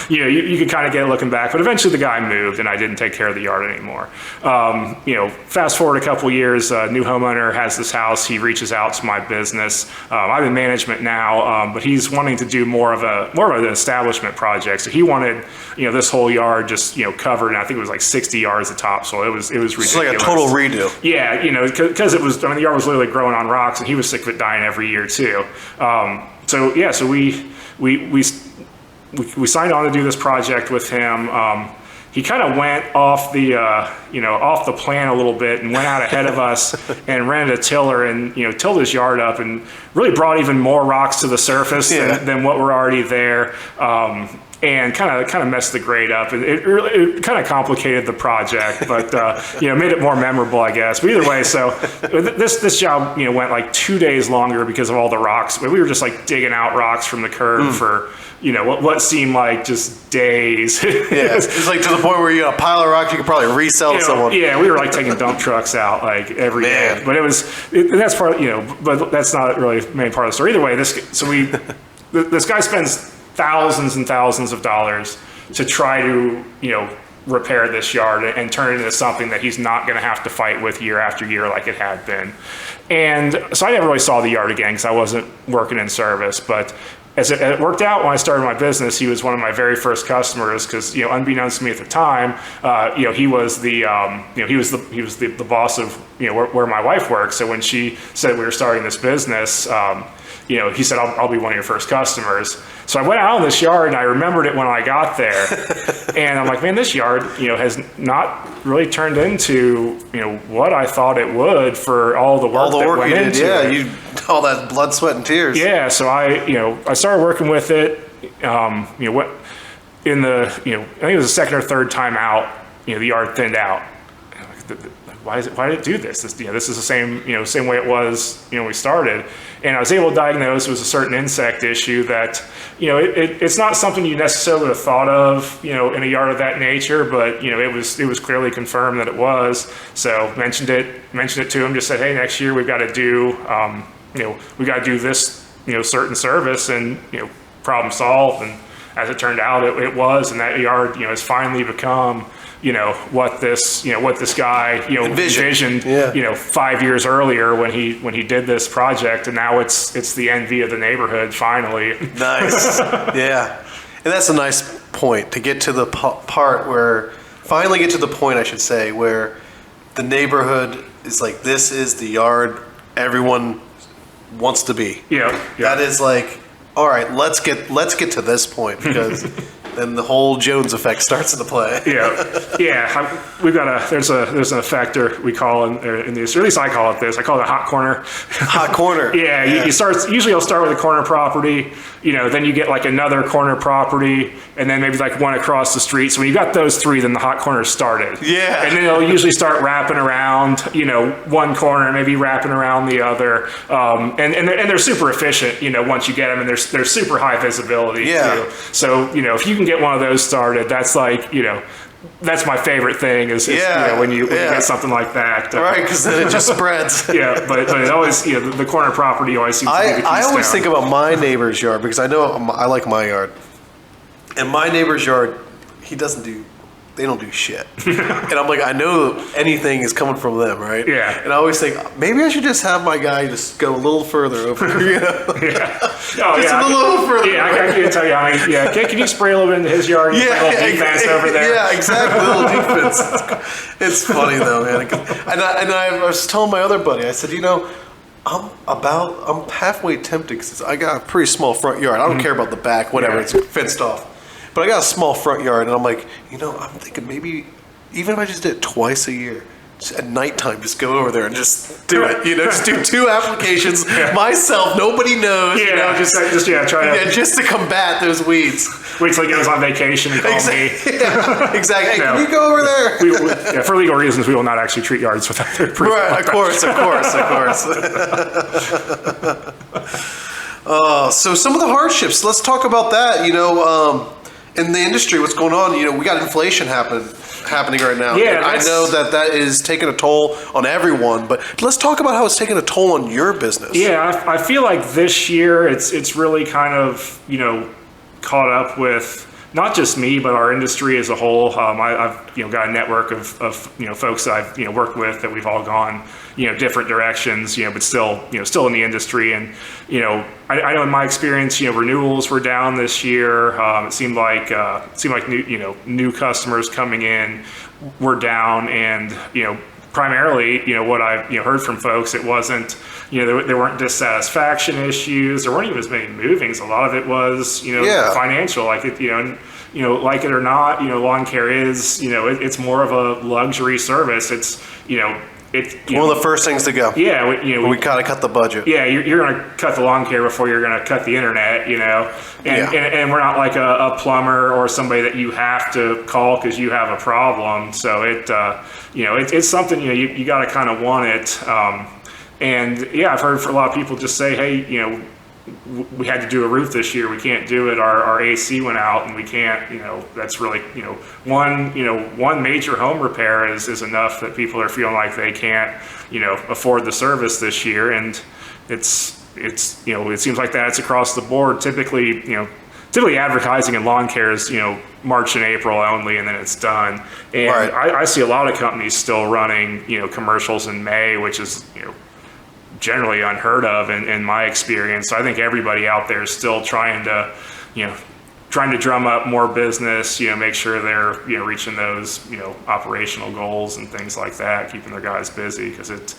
You could kind of get it looking back, but eventually the guy moved and I didn't take care of the yard anymore. Fast forward a couple years, a new homeowner has this house. He reaches out to my business. I'm in management now, but he's wanting to do more of an establishment project. So he wanted, this whole yard just, covered, and I think it was like 60 yards of topsoil. It was ridiculous. It's like a total redo. Yeah, because it was, the yard was literally growing on rocks, and he was sick of it dying every year too. So we signed on to do this project with him. He kind of went off the plan a little bit and went out ahead of us and rented a tiller and tilled his yard up and really brought even more rocks to the surface than what were already there. And kind of messed the grade up. It kind of complicated the project, but made it more memorable, I guess. But either way, so this job went like 2 days longer because of all the rocks. We were just like digging out rocks from the curb for what seemed like just days. It's like to the point where you got a pile of rocks you could probably resell to someone. Yeah, we were like taking dump trucks out like every day. But that's part, but that's not really the main part of the story. Either way, this guy spends thousands and thousands of dollars to try to, repair this yard and turn it into something that he's not going to have to fight with year after year like it had been. And so I never really saw the yard again because I wasn't working in service. But as it worked out when I started my business, he was one of my very first customers because, unbeknownst to me at the time, he was the boss of, where my wife works. So when she said we were starting this business, he said, I'll be one of your first customers. So I went out on this yard and I remembered it when I got there. And I'm like, man, this yard, has not really turned into, what I thought it would for all the work that went into it. All that blood, sweat, and tears. Yeah. So I started working with it, what in the, I think it was the second or third time out, the yard thinned out. Why did it do this? This is the same way it was, when we started. And I was able to diagnose it was a certain insect issue that, it's not something you necessarily have thought of, in a yard of that nature, but, it was clearly confirmed that it was. So mentioned it to him, just said, hey, next year we've got to do, we got to do this, certain service and, problem solved. And as it turned out, it was, and that yard, has finally become, what this guy, envisioned, 5 years earlier when he did this project, and now it's the envy of the neighborhood finally. Nice. Yeah. And that's a nice point to get to the finally get to the point, I should say, where the neighborhood is like, this is the yard everyone wants to be. Yeah. That is like, all right, let's get to this point because then the whole Jones effect starts into play. Yeah. We've got there's an effector we call in this, or at least I call it this. I call it a hot corner. Hot corner. Yeah. Usually you'll start with a corner property, then you get like another corner property, and then maybe like one across the street. So when you got those three, then the hot corner started. Yeah. And then it'll usually start wrapping around, one corner, maybe wrapping around the other. And they're super efficient, once you get them, and they're super high visibility too. So, if you can get one of those started, that's like, that's my favorite thing is when you get something like that. Right, because then it just spreads. But it always, the corner property always seems to be the keystone. I always think about my neighbor's yard because I know I like my yard. And my neighbor's yard, they don't do shit. And I'm like, I know anything is coming from them, right? Yeah. And I always think, maybe I should just have my guy just go a little further over here. Yeah. A little further. Yeah, I can't tell you. Can you spray a little bit into his yard? Yeah. A little defense over there. Yeah, exactly. A little defense. It's funny though, man. And I was telling my other buddy, I said, I'm halfway tempted because I got a pretty small front yard. I don't care about the back, whatever. It's fenced off. but I got a small front yard, and I'm like, I'm thinking maybe even if I just did it twice a year, just at nighttime, just go over there and just do it. Just do 2 applications myself. Nobody knows. Just try to just to combat those weeds. Wait till he goes on vacation and call me. Yeah, exactly. Hey, can you go over there? For legal reasons, we will not actually treat yards without their approval. Right, of course. So some of the hardships. Let's talk about that. In the industry, what's going on? We got inflation happening right now. Yeah, I know that is taking a toll on everyone, but let's talk about how it's taking a toll on your business. Yeah, I feel like this year it's really kind of caught up with not just me, but our industry as a whole. I've got a network of folks that I've worked with that we've all gone different directions, but still in the industry. And I know in my experience, renewals were down this year. It seemed like new customers coming in were down, and primarily what I heard from folks, it wasn't there weren't dissatisfaction issues. There weren't even as many movings. A lot of it was financial, like it like it or not, lawn care is it's more of a luxury service. It's it's one of the first things to go. Yeah, we kind of cut the budget. Yeah, you're going to cut the lawn care before you're going to cut the internet, and we're not like a plumber or somebody that you have to call because you have a problem. So it's something you got to kind of want it. And yeah, I've heard for a lot of people just say, hey, we had to do a roof this year. We can't do it. Our AC went out, and we can't. That's really one major home repair is enough that people are feeling like they can't afford the service this year. And it seems like that's across the board. Typically advertising in lawn care is March and April only, and then it's done. And right. I see a lot of companies still running commercials in May, which is generally unheard of in my experience. So I think everybody out there is still trying to drum up more business, make sure they're reaching those operational goals and things like that, keeping their guys busy, because it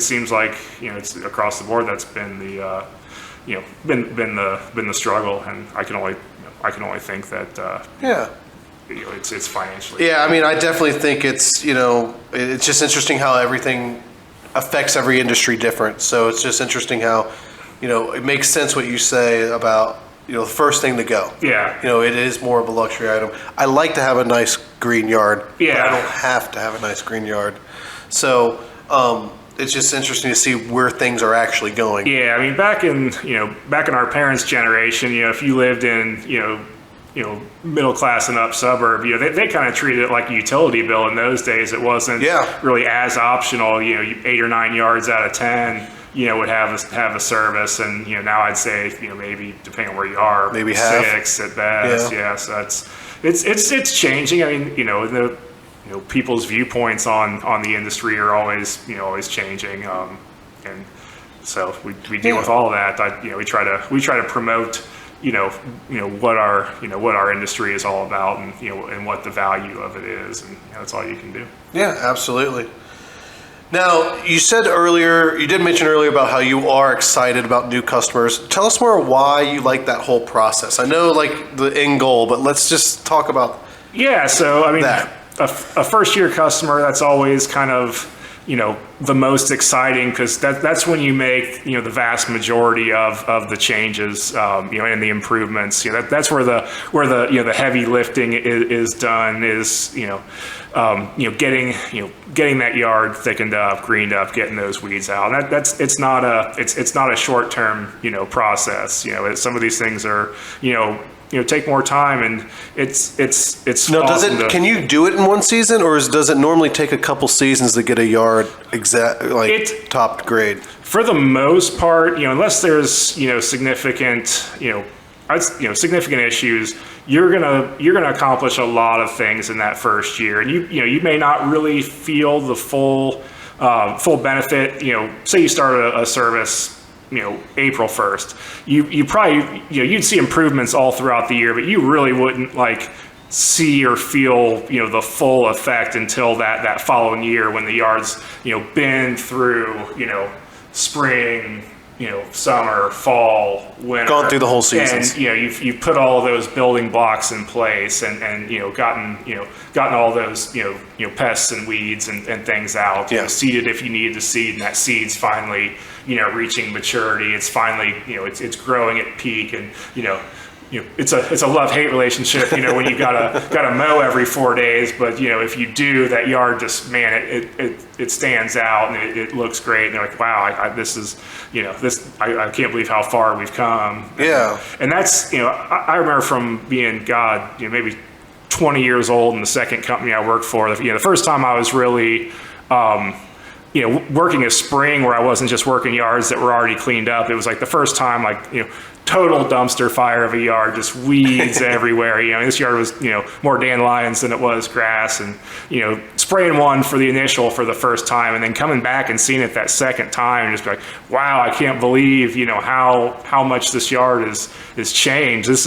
seems like it's across the board. That's been the been the struggle, and I can only think that it's financially. Yeah, I mean, I definitely think it's it's just interesting how everything affects every industry different. So it's just interesting how, it makes sense what you say about, the first thing to go. Yeah. It is more of a luxury item. I like to have a nice green yard. Yeah. But I don't have to have a nice green yard. So it's just interesting to see where things are actually going. Yeah. I mean, back in our parents' generation, if you lived in, middle class and up suburb, they kind of treated it like a utility bill in those days. It wasn't really as optional. 8 or 9 yards out of 10, would have a service, and now I'd say maybe depending on where you are, maybe 6 at best. Yeah, so it's changing. I mean, the people's viewpoints on the industry are always changing, and so we deal with all of that. We try to promote. What our industry is all about, and and what the value of it is, and that's all you can do. Yeah, absolutely. Now, you did mention earlier about how you are excited about new customers. Tell us more why you like that whole process. I know like the end goal, but let's just talk about so I mean, that. A first year customer, that's always kind of the most exciting, because that's when you make the vast majority of the changes and the improvements. That's where the heavy lifting is done, is getting that yard thickened up, greened up, getting those weeds out. And it's not a short term process. Some of these things are take more time, and it's now, awesome can you do it in one season, or does it normally take a couple seasons to get a yard top grade? For the most part, unless there's significant significant issues, you're gonna accomplish a lot of things in that first year, and you may not really feel the full benefit. Say you start a service April 1st, you probably, you'd see improvements all throughout the year, but you really wouldn't see or feel, the full effect until that following year, when the yard's, been through, spring, summer, fall, winter. Gone through the whole seasons. And, you've put all of those building blocks in place and gotten all those, pests and weeds and things out. Yes. Seeded if you needed to seed, and that seed's finally, reaching maturity. It's finally, it's growing at peak, and, it's a love-hate relationship, when you gotta mow every 4 days, but if you do, that yard just, man, it stands out and it looks great, and they're like, wow, I can't believe how far we've come. Yeah. And that's, I remember from being, maybe 20 years old in the second company I worked for, the first time I was really, working a spring where I wasn't just working yards that were already cleaned up. It was like the first time, total dumpster fire of a yard, just weeds everywhere. This yard was, more dandelions than it was grass, and, spraying one for the first time, and then coming back and seeing it that second time and just be like, wow, I can't believe, how much this yard is changed. This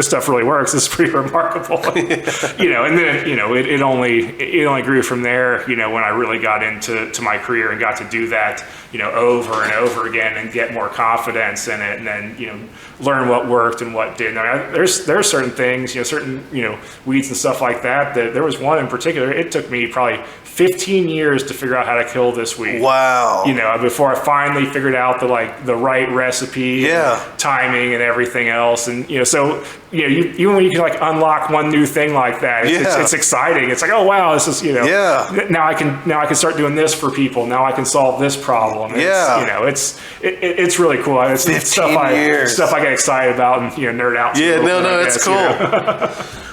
stuff really works. This is pretty remarkable. And then, it only grew from there, when I really got into my career and got to do that, over and over again and get more confidence in it, and then, learn what worked and what didn't. I mean, there are certain things, certain, weeds and stuff like that there was one in particular, it took me probably 15 years to figure out how to kill this weed. Wow. Before I finally figured out the right recipe, timing and everything else. And, so, even when you can unlock one new thing like that, it's exciting. It's like, oh wow, this is, now I can start doing this for people. Now I can solve this problem. It's really cool. It's stuff I get excited about and, nerd out. It's cool.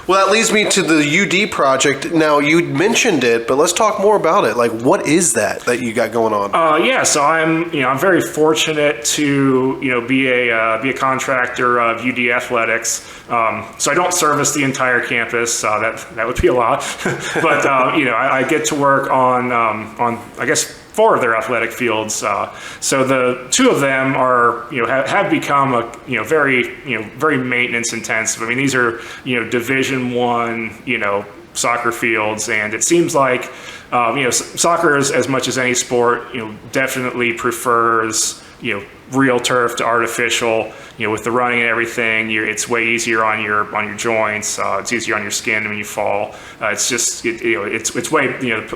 Well, that leads me to the UD project. Now, you mentioned it, but let's talk more about it. What is that you got going on? So I'm very fortunate to be a contractor of UD athletics. So I don't service the entire campus. That would be a lot, but I get to work on I guess 4 of their athletic fields. So the 2 of them are, have become very maintenance intensive. I mean, these are, Division I, soccer fields, and it seems like, soccer as much as any sport, definitely prefers, real turf to artificial. With the running and everything, it's way easier on your joints. It's easier on your skin when you fall. It's just it's way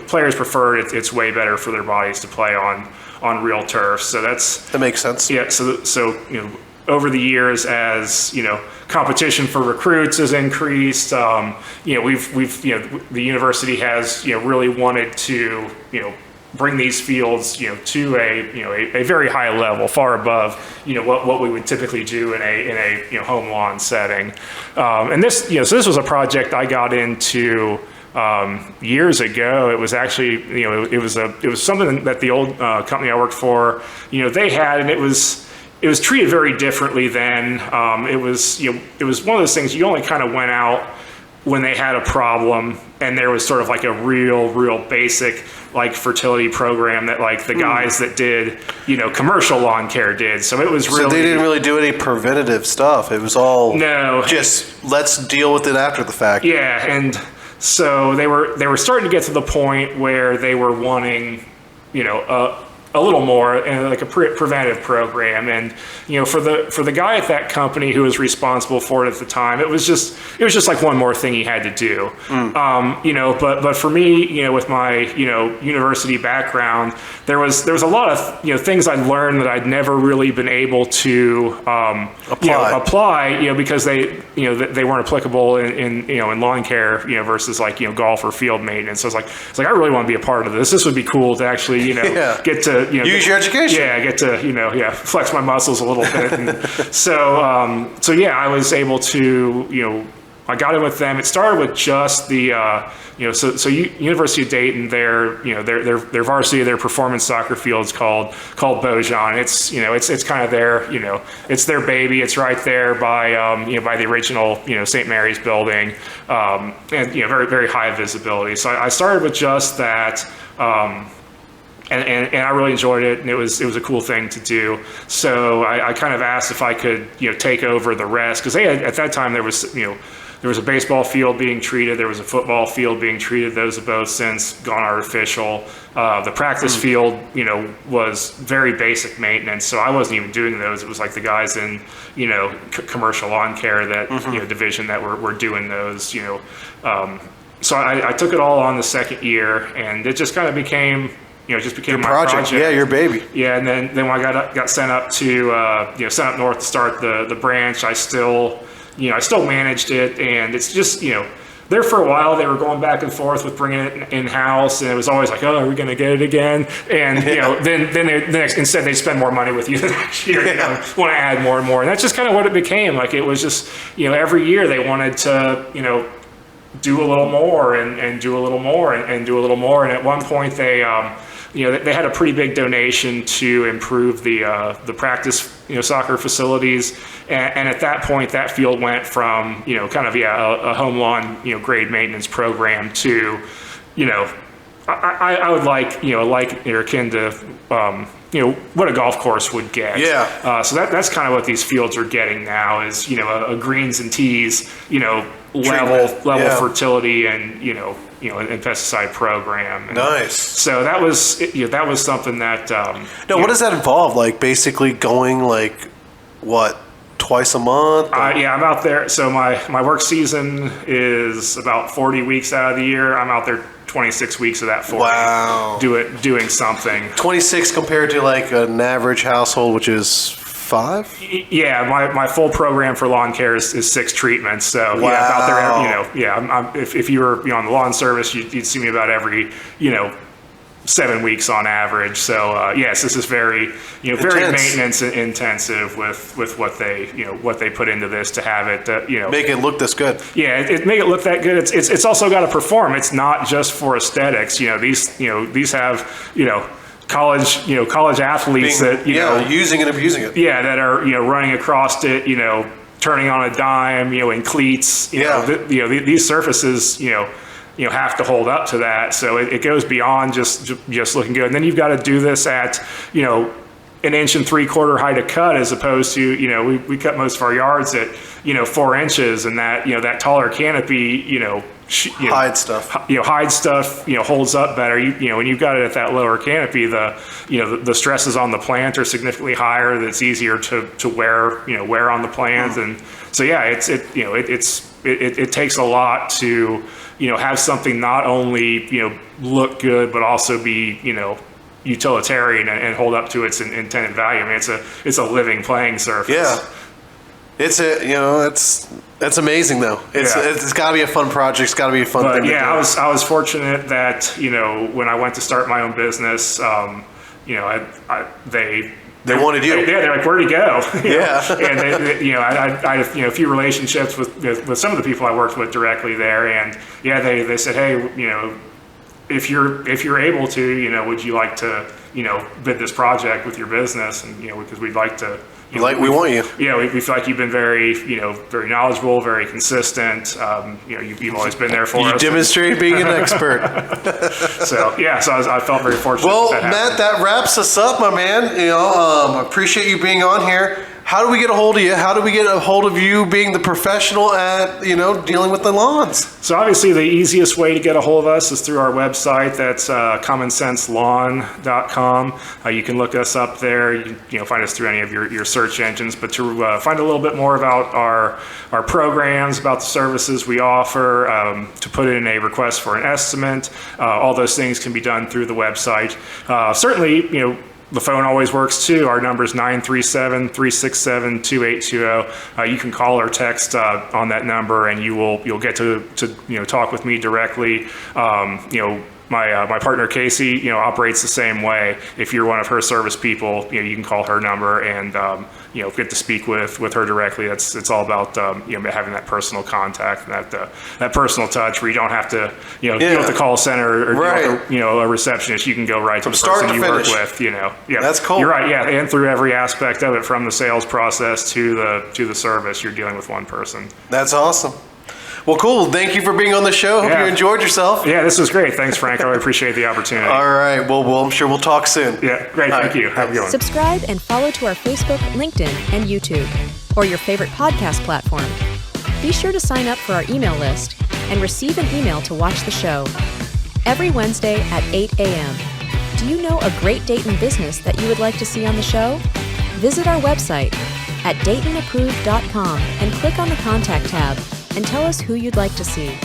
players prefer it. It's way better for their bodies to play on real turf. So that makes sense. Yeah. So over the years, as competition for recruits has increased, we've the university has really wanted to bring these fields, to a very high level, far above, what we would typically do in a home lawn setting. And this, so this was a project I got into years ago. It was actually, it was something that the old company I worked for, they had, and it was treated very differently then. It was one of those things you only kind of went out when they had a problem, and there was sort of a real basic fertility program that the guys that did commercial lawn care did. So it was really, so they didn't really do any preventative stuff. It was all just let's deal with it after the fact. Yeah, and so they were starting to get to the point where they were wanting a little more, and a preventive program. And for the guy at that company who was responsible for it at the time, it was just one more thing he had to do. But for me, with my university background, there was a lot of things I learned that I'd never really been able to apply because they weren't applicable in lawn care versus golf or field maintenance. So it's like I really want to be a part of this. This would be cool to actually get to use your education. Yeah, get to flex my muscles a little bit. And so I was able to I got in with them. It started with just the so University of Dayton, their varsity, their performance soccer field is called Beaujon. It's kind of their it's their baby. It's right there by by the original St. Mary's building, and very very high visibility. So I started with just that. and I really enjoyed it, and it was a cool thing to do. So I kind of asked if I could, take over the rest, because at that time there was a baseball field being treated, there was a football field being treated. Those have both since gone artificial. The practice field, was very basic maintenance, so I wasn't even doing those. It was like the guys in, commercial lawn care that division that were doing those. So I took it all on the second year, and it just kind of became. Just became my project. Yeah, your baby. Yeah, and then when I got sent up to sent up north to start the branch, I still managed it, and it's just there for a while they were going back and forth with bringing it in house, and it was always like, oh, are we going to get it again? And then instead they spend more money with you the next year, want to add more and more, and that's just kind of what it became. Like it was just every year they wanted to do a little more and do a little more and do a little more, and at one point they they had a pretty big donation to improve the practice soccer facilities, and at that point that field went from kind of a home lawn grade maintenance program to I would like or akin to what a golf course would get. Yeah. So that's kind of what these fields are getting now is a greens and tees level fertility and and pesticide program. And nice. so that was something that. Now, what does that involve? Like basically going twice a month? Yeah, I'm out there. So my work season is about 40 weeks out of the year. I'm out there 26 weeks of that 40. Wow. Doing something. 26 compared to like an average household, which is 5? Yeah, my full program for lawn care is 6 treatments. So wow. Yeah, I'm out there. If you were on the lawn service, you'd see me about every 7 weeks on average. So yes, this is very very maintenance intensive with what they put into this to have it make it look this good. Yeah, it make it look that good. It's also got to perform. It's not just for aesthetics. These have college athletes that using and abusing it. Yeah, that are running across it. Turning on a dime. In cleats. These surfaces. Have to hold up to that. So it goes beyond just looking good. And then you've got to do this at, 1 3/4 height of cut, as opposed to, we cut most of our yards at, 4 inches, and that, that taller canopy, hide stuff. Hide stuff, holds up better. When you've got it at that lower canopy, the stresses on the plant are significantly higher. That's easier to wear on the plant. And so, yeah, it takes a lot to, have something not only, look good, but also be, utilitarian and hold up to its intended value. I mean, it's a living playing surface. Yeah. It's amazing though. It's got to be a fun project. It's got to be a fun thing to do. I was fortunate that when I went to start my own business, they wanted you. They're like, where'd he go? And I had a few relationships with some of the people I worked with directly there, and they said, hey, if you're able to, would you like to bid this project with your business, and because we'd like to. We want you. Yeah, we feel like you've been very, very knowledgeable, very consistent. You've always been there for us. You demonstrated being an expert. So I felt very fortunate. Well, Matt, that wraps us up, my man. I appreciate you being on here. How do we get a hold of you? How do we get a hold of you being the professional at, dealing with the lawns? So obviously the easiest way to get a hold of us is through our website. That's commonsenselawn.com. You can look us up there. You can find us through any of your search engines. But to find a little bit more about our programs, about the services we offer, to put in a request for an estimate, all those things can be done through the website. Certainly, the phone always works too. Our number is 937-367-2820. You can call or text on that number, and you'll get to talk with me directly. My partner Casey, operates the same way. If you're one of her service people, you can call her number and get to speak with her directly. It's all about having that personal contact and that personal touch where you don't have to deal with the call center or deal with a receptionist. You can go right to the person you work with. That's cool. You're right. Yeah, and through every aspect of it, from the sales process to the service, you're dealing with one person. That's awesome. Well, cool. Thank you for being on the show. Hope Yeah. you enjoyed yourself. Yeah, this was great. Thanks, Frank. I really appreciate the opportunity. All right. Well, I'm sure we'll talk soon. Yeah, great. All Thank right. you. Have a good one. Subscribe and follow to our Facebook, LinkedIn, and YouTube, or your favorite podcast platform. Be sure to sign up for our email list and receive an email to watch the show. Every Wednesday at 8 a.m. Do you know a great Dayton business that you would like to see on the show? Visit our website at DaytonApproved.com and click on the Contact tab and tell us who you'd like to see.